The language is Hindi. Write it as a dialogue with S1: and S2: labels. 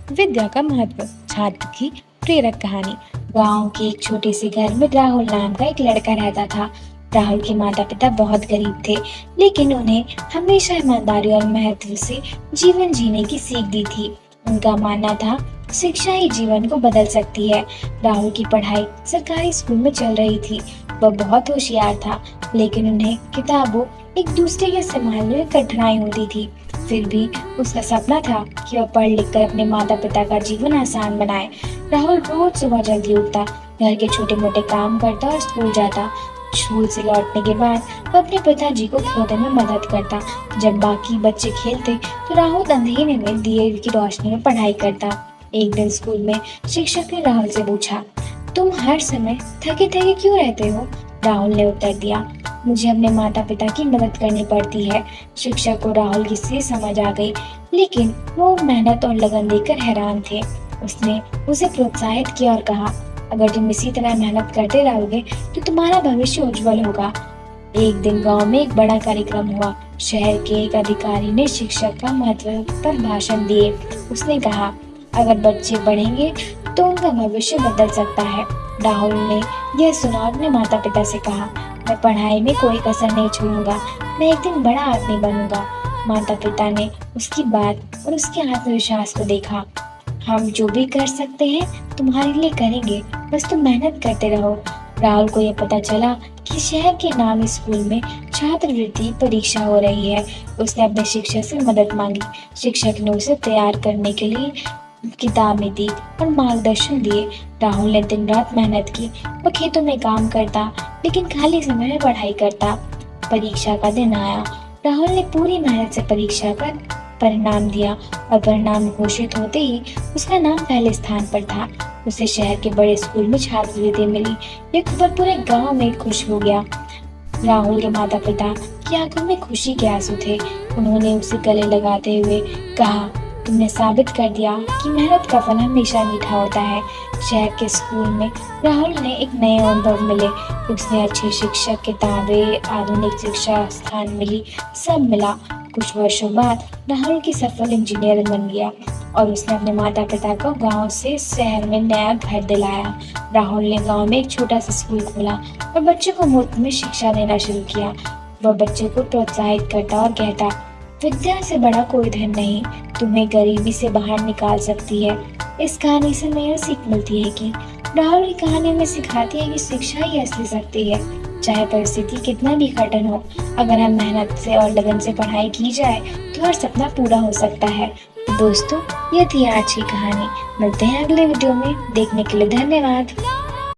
S1: विद्या का महत्व, छात्र की प्रेरक कहानी। गांव के एक छोटे से घर में राहुल नाम का एक लड़का रहता था। राहुल के माता पिता बहुत गरीब थे, लेकिन उन्हें हमेशा ईमानदारी और महत्व से जीवन जीने की सीख दी थी। उनका मानना था, शिक्षा ही जीवन को बदल सकती है। राहुल की पढ़ाई सरकारी स्कूल में चल रही थी। वह बहुत होशियार था, लेकिन उन्हें किताबों एक दूसरे के संभालने में कठिनाई होती थी। फिर भी उसका सपना था कि वह पढ़ लिख कर अपने माता पिता का जीवन आसान बनाए। राहुल रोज सुबह जल्दी उठता, घर के छोटे मोटे काम करता और स्कूल जाता। स्कूल से लौटने के बाद वह अपने पिताजी को खेतों में मदद करता। जब बाकी बच्चे खेलते तो राहुल अंधेरे में दिए की रोशनी में पढ़ाई करता। एक दिन स्कूल में शिक्षक ने राहुल से पूछा, तुम हर समय थके थके क्यों रहते हो? राहुल ने उत्तर दिया, मुझे अपने माता पिता की मदद करनी पड़ती है। शिक्षक को राहुल की सी समझ आ गई, लेकिन वो मेहनत और लगन देखकर हैरान थे। उसने उसे प्रोत्साहित किया और कहा, अगर तुम इसी तरह मेहनत करते रहोगे तो तुम्हारा भविष्य उज्जवल होगा। एक दिन गांव में एक बड़ा कार्यक्रम हुआ। शहर के एक अधिकारी ने शिक्षक का महत्व पर भाषण दिए। उसने कहा, अगर बच्चे पढ़ेंगे तो उनका भविष्य बदल सकता है। राहुल ने यह सुना और अपने माता पिता से कहा, मैं पढ़ाई में कोई कसर नहीं छोड़ूंगा, मैं एक दिन बड़ा आदमी बनूंगा। माता पिता ने उसकी बात और उसके आत्मविश्वास को देखा। हम जो भी कर सकते हैं तुम्हारे लिए करेंगे, बस तुम मेहनत करते रहो। राहुल को यह पता चला कि शहर के नामी स्कूल में छात्रवृत्ति परीक्षा हो रही है। उसने अपने शिक्षक से मदद मांगी। शिक्षक ने उसे तैयार करने के लिए किताबें दी और मार्गदर्शन दिए। राहुल ने दिन रात मेहनत की। वो खेतों में काम करता, लेकिन खाली समय में पढ़ाई करता। परीक्षा का दिन आया। राहुल ने पूरी मेहनत से परीक्षा का परिणाम दिया और परिणाम घोषित होते ही उसका नाम पहले स्थान पर था। उसे शहर के बड़े स्कूल में छात्रवृत्ति मिली। ये खबर पूरे गांव में खुश हो गया। राहुल के माता पिता की आंखों में खुशी के आंसू थे। उन्होंने उसे गले लगाते हुए कहा, तुमने साबित कर दिया कि मेहनत का फल हमेशा मीठा होता है। शहर के स्कूल में राहुल ने एक नए अनुभव मिले। उसने अच्छी शिक्षक, किताबें, आधुनिक शिक्षा स्थान मिली, सब मिला। कुछ वर्षों बाद राहुल की सफल इंजीनियर बन गया और उसने अपने माता पिता को गांव से शहर में नया घर दिलाया। राहुल ने गांव में एक छोटा सा स्कूल खोला और बच्चों को मुफ्त में शिक्षा देना शुरू किया। वह बच्चे को प्रोत्साहित करता और कहता, विद्या से बड़ा कोई धन नहीं, तुम्हें गरीबी से बाहर निकाल सकती है। इस कहानी से हमें यह सीख मिलती है कि राहुल की कहानी में सिखाती है कि शिक्षा ही असली शक्ति है। चाहे परिस्थिति कितना भी कठिन हो, अगर हम मेहनत से और लगन से पढ़ाई की जाए तो हर सपना पूरा हो सकता है। तो दोस्तों, ये थी आज की कहानी। मिलते हैं अगले वीडियो में। देखने के लिए धन्यवाद।